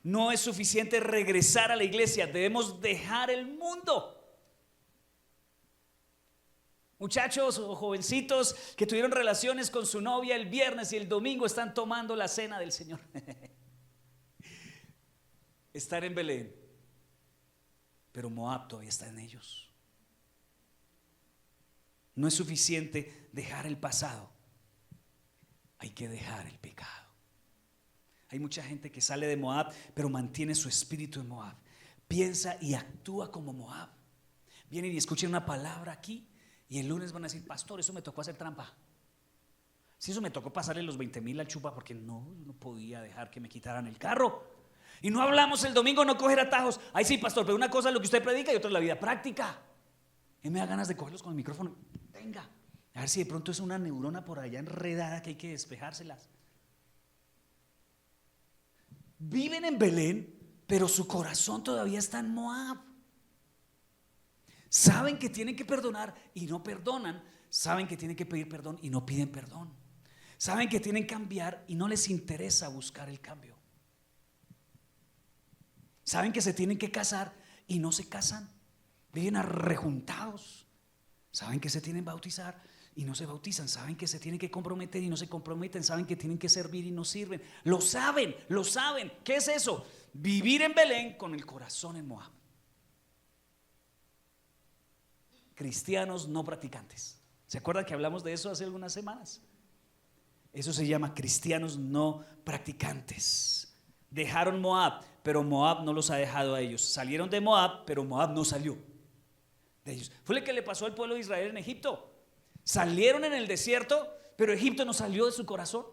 S1: No es suficiente regresar a la iglesia, debemos dejar el mundo. Muchachos o jovencitos que tuvieron relaciones con su novia el viernes y el domingo están tomando la cena del Señor. Estar en Belén, pero Moab todavía está en ellos. No es suficiente dejar el pasado, hay que dejar el pecado. Hay mucha gente que sale de Moab, pero mantiene su espíritu en Moab. Piensa y actúa como Moab. Vienen y escuchan una palabra aquí y el lunes van a decir, pastor, eso me tocó hacer trampa. Si eso me tocó pasarle los 20,000 al chupa porque no podía dejar que me quitaran el carro. Y no hablamos el domingo, no coger atajos. Ay sí, pastor, pero una cosa es lo que usted predica y otra es la vida práctica. Y me da ganas de cogerlos con el micrófono. Venga, a ver si de pronto es una neurona por allá enredada que hay que despejárselas. Viven en Belén, pero su corazón todavía está en Moab. Saben que tienen que perdonar y no perdonan. Saben que tienen que pedir perdón y no piden perdón. Saben que tienen que cambiar y no les interesa buscar el cambio. Saben que se tienen que casar y no se casan. Viven arrejuntados. Saben que se tienen que bautizar y no se bautizan. Saben que se tienen que comprometer y no se comprometen. Saben que tienen que servir y no sirven. Lo saben, lo saben. ¿Qué es eso? Vivir en Belén con el corazón en Moab. Cristianos no practicantes. ¿Se acuerdan que hablamos de eso hace algunas semanas? Eso se llama cristianos no practicantes. Dejaron Moab, pero Moab no los ha dejado a ellos. Salieron de Moab, pero Moab no salió de ellos. Fue lo que le pasó al pueblo de Israel en Egipto. Salieron en el desierto, pero Egipto no salió de su corazón.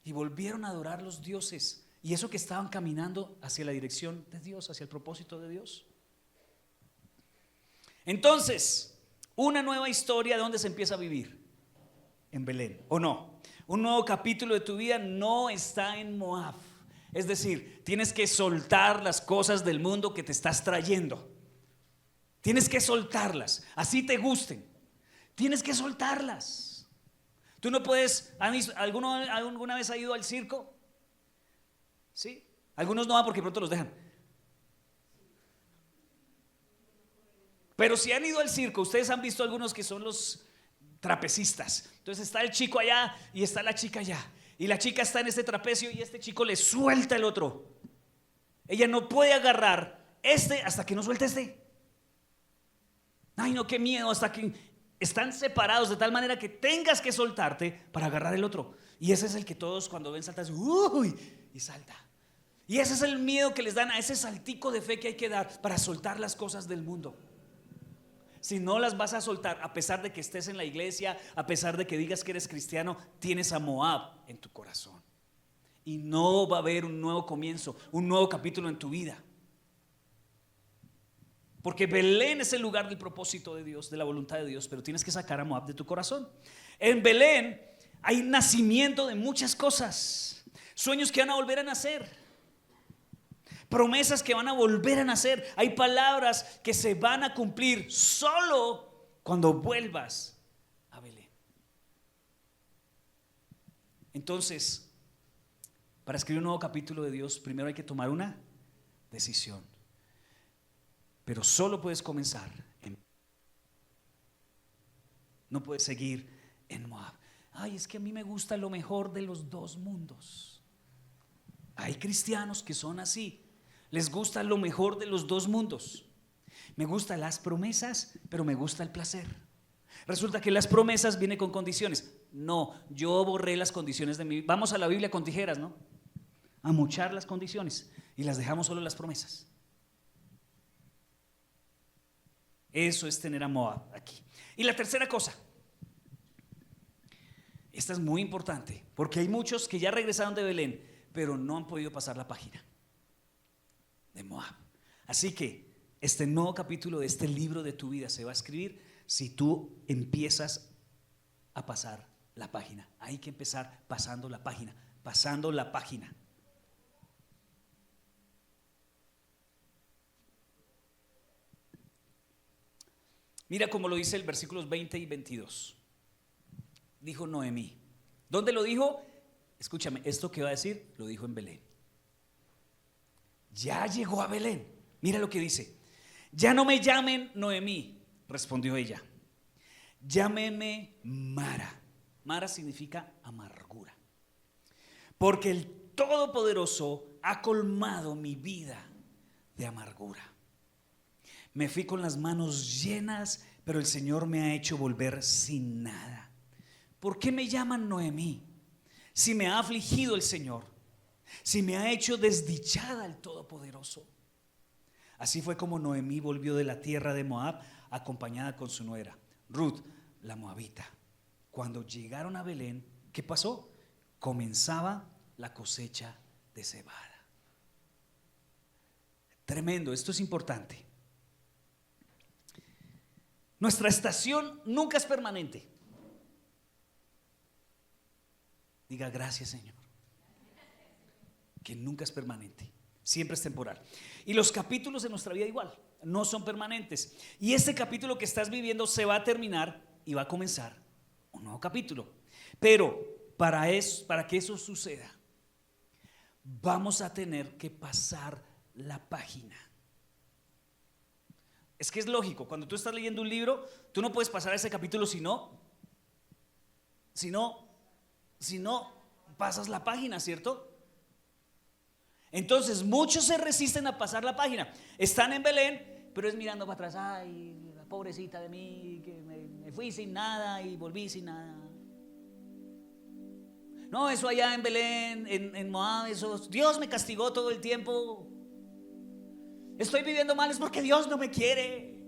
S1: Y volvieron a adorar los dioses. Y eso que estaban caminando hacia la dirección de Dios, hacia el propósito de Dios. Entonces, una nueva historia, ¿de dónde se empieza a vivir? En Belén, ¿o no? Un nuevo capítulo de tu vida no está en Moab. Es decir, tienes que soltar las cosas del mundo que te estás trayendo. Tienes que soltarlas, así te gusten. Tienes que soltarlas. Tú no puedes. ¿Alguna vez ha ido al circo? ¿Sí? Algunos no van porque pronto los dejan. Pero si han ido al circo, ustedes han visto algunos que son los trapecistas. Entonces está el chico allá y está la chica allá. Y la chica está en este trapecio y este chico le suelta el otro. Ella no puede agarrar este hasta que no suelte este. Ay, no, qué miedo, hasta que están separados de tal manera que tengas que soltarte para agarrar el otro. Y ese es el que todos cuando ven saltar, uy, y salta. Y ese es el miedo que les dan a ese saltico de fe que hay que dar para soltar las cosas del mundo. Si no las vas a soltar, a pesar de que estés en la iglesia, a pesar de que digas que eres cristiano, tienes a Moab en tu corazón. Y no va a haber un nuevo comienzo, un nuevo capítulo en tu vida. Porque Belén es el lugar del propósito de Dios, de la voluntad de Dios, pero tienes que sacar a Moab de tu corazón. En Belén hay nacimiento de muchas cosas, sueños que van a volver a nacer, promesas que van a volver a nacer. Hay palabras que se van a cumplir solo cuando vuelvas a Belén. Entonces, para escribir un nuevo capítulo de Dios, primero hay que tomar una decisión. Pero solo puedes comenzar no puedes seguir en Moab. Ay, es que a mí me gusta lo mejor de los dos mundos. Hay cristianos que son así. Les gusta lo mejor de los dos mundos. Me gustan las promesas, pero me gusta el placer. Resulta que las promesas vienen con condiciones. No, yo borré las condiciones de mi vida. Vamos a la Biblia con tijeras, ¿no? A mochar las condiciones y las dejamos solo las promesas. Eso es tener a Moab aquí. Y la tercera cosa, esta es muy importante, porque hay muchos que ya regresaron de Belén, pero no han podido pasar la página de Moab. Así que este nuevo capítulo de este libro de tu vida se va a escribir si tú empiezas a pasar la página. Hay que empezar pasando la página, pasando la página. Mira cómo lo dice el versículos 20 y 22. Dijo Noemí. ¿Dónde lo dijo? Escúchame, esto que va a decir lo dijo en Belén. Ya llegó a Belén. Mira lo que dice. Ya no me llamen Noemí, respondió ella. Llámeme Mara. Mara significa amargura. Porque el Todopoderoso ha colmado mi vida de amargura. Me fui con las manos llenas, pero el Señor me ha hecho volver sin nada. ¿Por qué me llaman Noemí? Si me ha afligido el Señor, si me ha hecho desdichada el Todopoderoso. Así fue como Noemí volvió de la tierra de Moab, acompañada con su nuera, Ruth, la moabita. Cuando llegaron a Belén, ¿qué pasó? Comenzaba la cosecha de cebada. Tremendo, esto es importante. Nuestra estación nunca es permanente. Diga gracias, Señor. Que nunca es permanente, siempre es temporal. Y los capítulos de nuestra vida igual, no son permanentes. Y este capítulo que estás viviendo se va a terminar y va a comenzar un nuevo capítulo. Pero para que eso suceda, vamos a tener que pasar la página. Es que es lógico, cuando tú estás leyendo un libro, tú no puedes pasar ese capítulo si no pasas la página, ¿cierto? Entonces muchos se resisten a pasar la página. Están en Belén, pero es mirando para atrás. Ay, la pobrecita de mí, que me fui sin nada y volví sin nada. No, eso allá en Belén, en Moab, eso, Dios me castigó todo el tiempo. Estoy viviendo mal, es porque Dios no me quiere.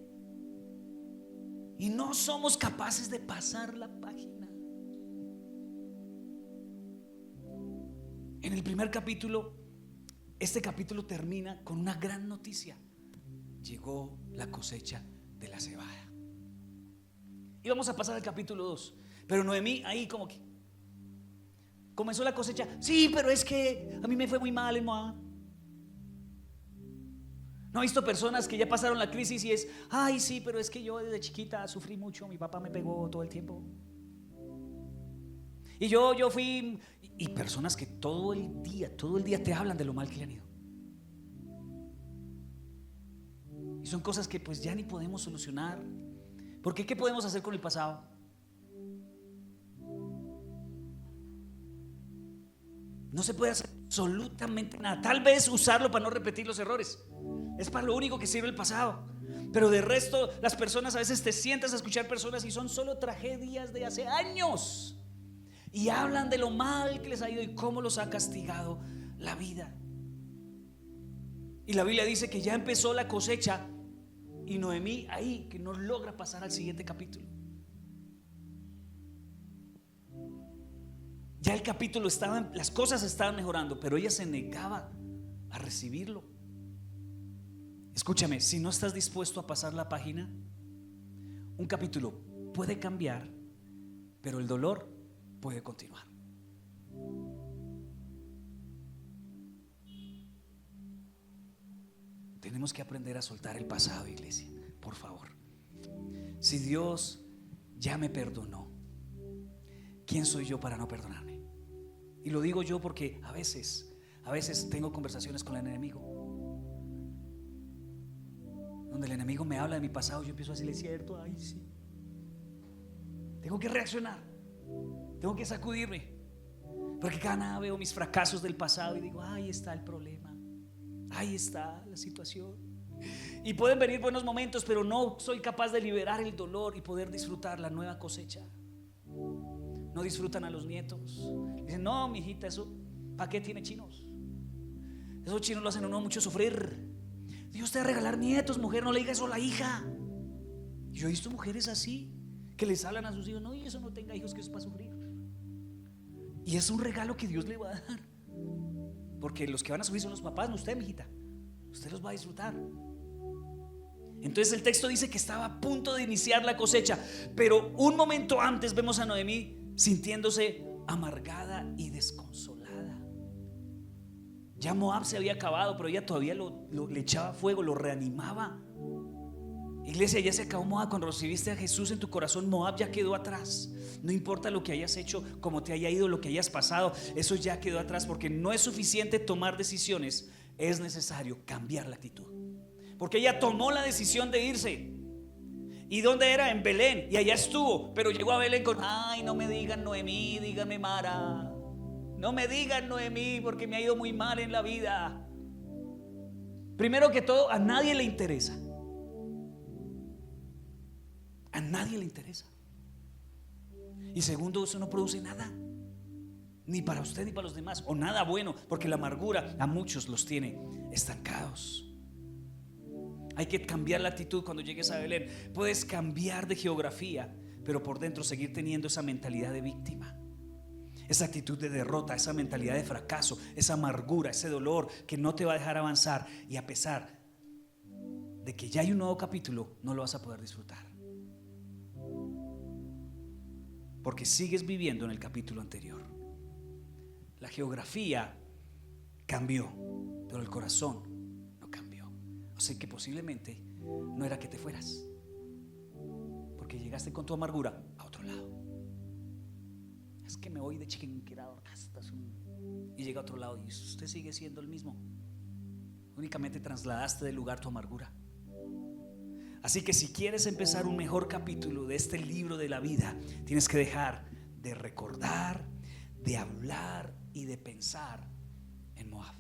S1: Y no somos capaces de pasar la página. En el primer capítulo, este capítulo termina con una gran noticia. Llegó la cosecha de la cebada. Y vamos a pasar al capítulo 2. Pero Noemí ahí como que comenzó la cosecha. Sí, pero es que a mí me fue muy mal en Moab. ¿No he visto personas que ya pasaron la crisis y es, ay sí, pero es que yo desde chiquita sufrí mucho, mi papá me pegó todo el tiempo? Y yo fui, y personas que todo el día te hablan de lo mal que le han ido. Y son cosas que pues ya ni podemos solucionar. Porque ¿qué podemos hacer con el pasado? No se puede hacer absolutamente nada. Tal vez usarlo para no repetir los errores. Es para lo único que sirve el pasado. Pero de resto, las personas, a veces te sientas a escuchar personas y son solo tragedias de hace años. Y hablan de lo mal que les ha ido y cómo los ha castigado la vida. Y la Biblia dice que ya empezó la cosecha y Noemí ahí, que no logra pasar al siguiente capítulo. Ya el capítulo estaba, las cosas estaban mejorando, pero ella se negaba a recibirlo. Escúchame, si no estás dispuesto a pasar la página, un capítulo puede cambiar, pero el dolor puede continuar. Tenemos que aprender a soltar el pasado, iglesia, por favor. Si Dios ya me perdonó, ¿quién soy yo para no perdonarme? Y lo digo yo porque a veces tengo conversaciones con el enemigo, donde el enemigo me habla de mi pasado. Yo empiezo a decirle, cierto, ay sí. Tengo que reaccionar, tengo que sacudirme, porque cada nada veo mis fracasos del pasado y digo, ahí está el problema, ahí está la situación. Y pueden venir buenos momentos, pero no soy capaz de liberar el dolor y poder disfrutar la nueva cosecha. No disfrutan a los nietos. Dicen, no, mijita, eso ¿para qué tiene chinos? Esos chinos lo hacen a uno mucho sufrir. Dios te va a regalar nietos, mujer, no le digas eso a la hija. Yo he visto mujeres así que les hablan a sus hijos, no, y eso no tenga hijos, que eso es para sufrir. Y es un regalo que Dios le va a dar, porque los que van a sufrir son los papás, no usted, mijita. Usted los va a disfrutar. Entonces el texto dice que estaba a punto de iniciar la cosecha, pero un momento antes vemos a Noemí sintiéndose amargada y desconsolada. Ya Moab se había acabado, pero ella todavía le echaba fuego, lo reanimaba. Iglesia, ya se acabó Moab. Cuando recibiste a Jesús en tu corazón, Moab ya quedó atrás. No importa lo que hayas hecho, cómo te haya ido, lo que hayas pasado, eso ya quedó atrás, porque no es suficiente tomar decisiones, es necesario cambiar la actitud. Porque ella tomó la decisión de irse. ¿Y dónde era? En Belén. Y allá estuvo, pero llegó a Belén con, ay, no me digan Noemí, díganme Mara. No me digan Noemí, porque me ha ido muy mal en la vida. Primero que todo, a nadie le interesa. A nadie le interesa. Y segundo, eso no produce nada, ni para usted ni para los demás, o nada bueno, porque la amargura a muchos los tiene estancados. Hay que cambiar la actitud cuando llegues a Belén. Puedes cambiar de geografía, pero por dentro seguir teniendo esa mentalidad de víctima, esa actitud de derrota, esa mentalidad de fracaso, esa amargura, ese dolor que no te va a dejar avanzar. Y a pesar de que ya hay un nuevo capítulo, no lo vas a poder disfrutar, porque sigues viviendo en el capítulo anterior. La geografía cambió, pero el corazón no cambió. O sea que posiblemente no era que te fueras, porque llegaste con tu amargura a otro lado. Es que me voy de Chiquinquirá y llega a otro lado, y usted sigue siendo el mismo. Únicamente trasladaste del lugar tu amargura. Así que si quieres empezar un mejor capítulo de este libro de la vida, tienes que dejar de recordar, de hablar y de pensar en Moab.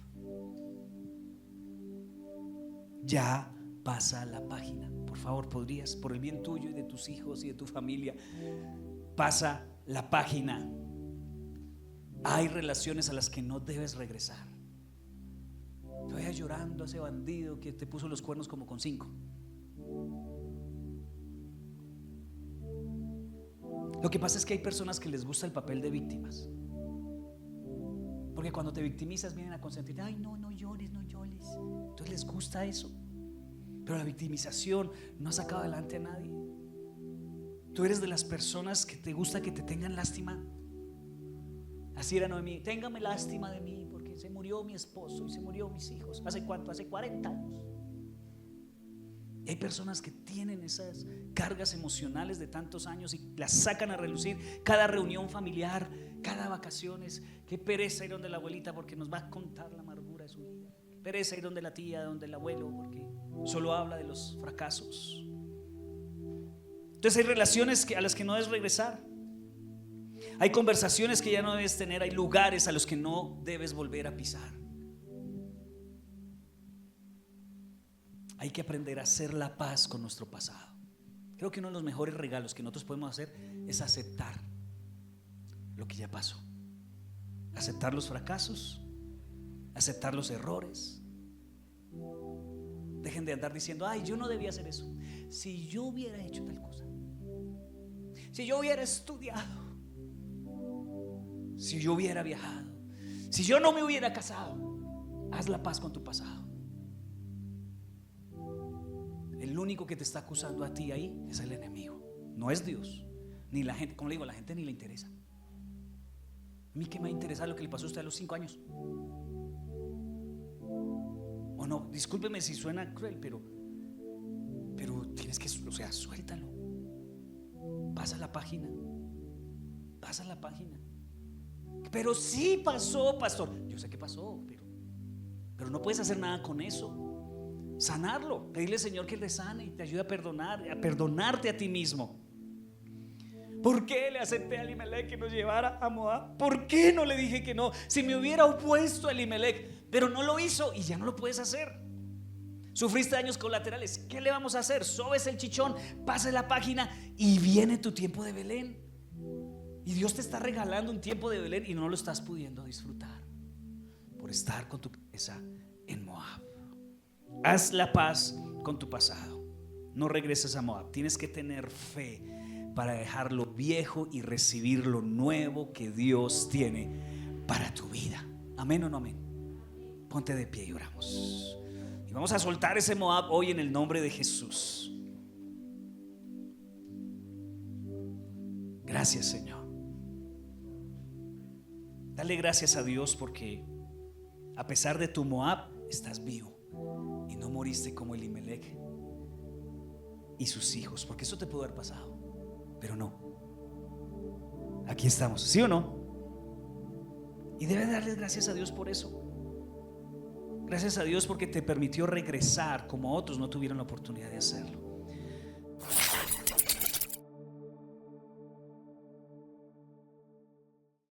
S1: Ya pasa la página. Por favor, podrías, por el bien tuyo y de tus hijos y de tu familia, pasa la página. Hay relaciones a las que no debes regresar. Te vayas llorando a ese bandido que te puso los cuernos como con 5. Lo que pasa es que hay personas que les gusta el papel de víctimas, porque cuando te victimizas vienen a consentirte. Ay, no, no llores, no llores. Entonces les gusta eso. Pero la victimización no ha sacado adelante a nadie. Tú eres de las personas que te gusta que te tengan lástima. Así era Noemí. Téngame lástima de mí, porque se murió mi esposo y se murió mis hijos. ¿Hace cuánto? Hace 40 años. Y hay personas que tienen esas cargas emocionales de tantos años y las sacan a relucir cada reunión familiar, cada vacaciones. Qué pereza ir donde la abuelita, porque nos va a contar la amargura de su vida. Qué pereza ir donde la tía, donde el abuelo, porque solo habla de los fracasos. Entonces hay relaciones a las que no debes regresar. Hay conversaciones que ya no debes tener. Hay lugares a los que no debes volver a pisar. Hay que aprender a hacer la paz con nuestro pasado. Creo que uno de los mejores regalos que nosotros podemos hacer es aceptar lo que ya pasó. Aceptar los fracasos, aceptar los errores. Dejen de andar diciendo: ay, yo no debía hacer eso. Si yo hubiera hecho tal cosa, si yo hubiera estudiado, si yo hubiera viajado, si yo no me hubiera casado. Haz la paz con tu pasado. El único que te está acusando a ti ahí es el enemigo, no es Dios, ni la gente. Como le digo, a la gente ni le interesa. A mí qué me va a interesar lo que le pasó a usted a los 5 años. O no, discúlpeme si suena cruel, pero tienes que, o sea, suéltalo. Pasa la página. Pasa la página. Pero sí pasó, pastor. Yo sé que pasó, pero no puedes hacer nada con eso. Sanarlo, pedirle al Señor que le sane y te ayude a perdonar, a perdonarte a ti mismo. ¿Por qué le acepté a Elimelech que nos llevara a Moab? ¿Por qué no le dije que no? Si me hubiera opuesto a Elimelech, pero no lo hizo y ya no lo puedes hacer. Sufriste daños colaterales. ¿Qué le vamos a hacer? Sobes el chichón, pasa la página y viene tu tiempo de Belén. Y Dios te está regalando un tiempo de Belén y no lo estás pudiendo disfrutar por estar con tu cabeza en Moab. Haz la paz con tu pasado. No regreses a Moab. Tienes que tener fe para dejar lo viejo y recibir lo nuevo que Dios tiene para tu vida. ¿Amén o no amén? Ponte de pie y oramos. Y vamos a soltar ese Moab hoy en el nombre de Jesús. Gracias, Señor. Dale gracias a Dios porque a pesar de tu Moab estás vivo y no moriste como Elimelech y sus hijos, porque eso te pudo haber pasado, pero no. Aquí estamos, ¿sí o no? Y debes darles gracias a Dios por eso. Gracias a Dios porque te permitió regresar como otros no tuvieron la oportunidad de hacerlo.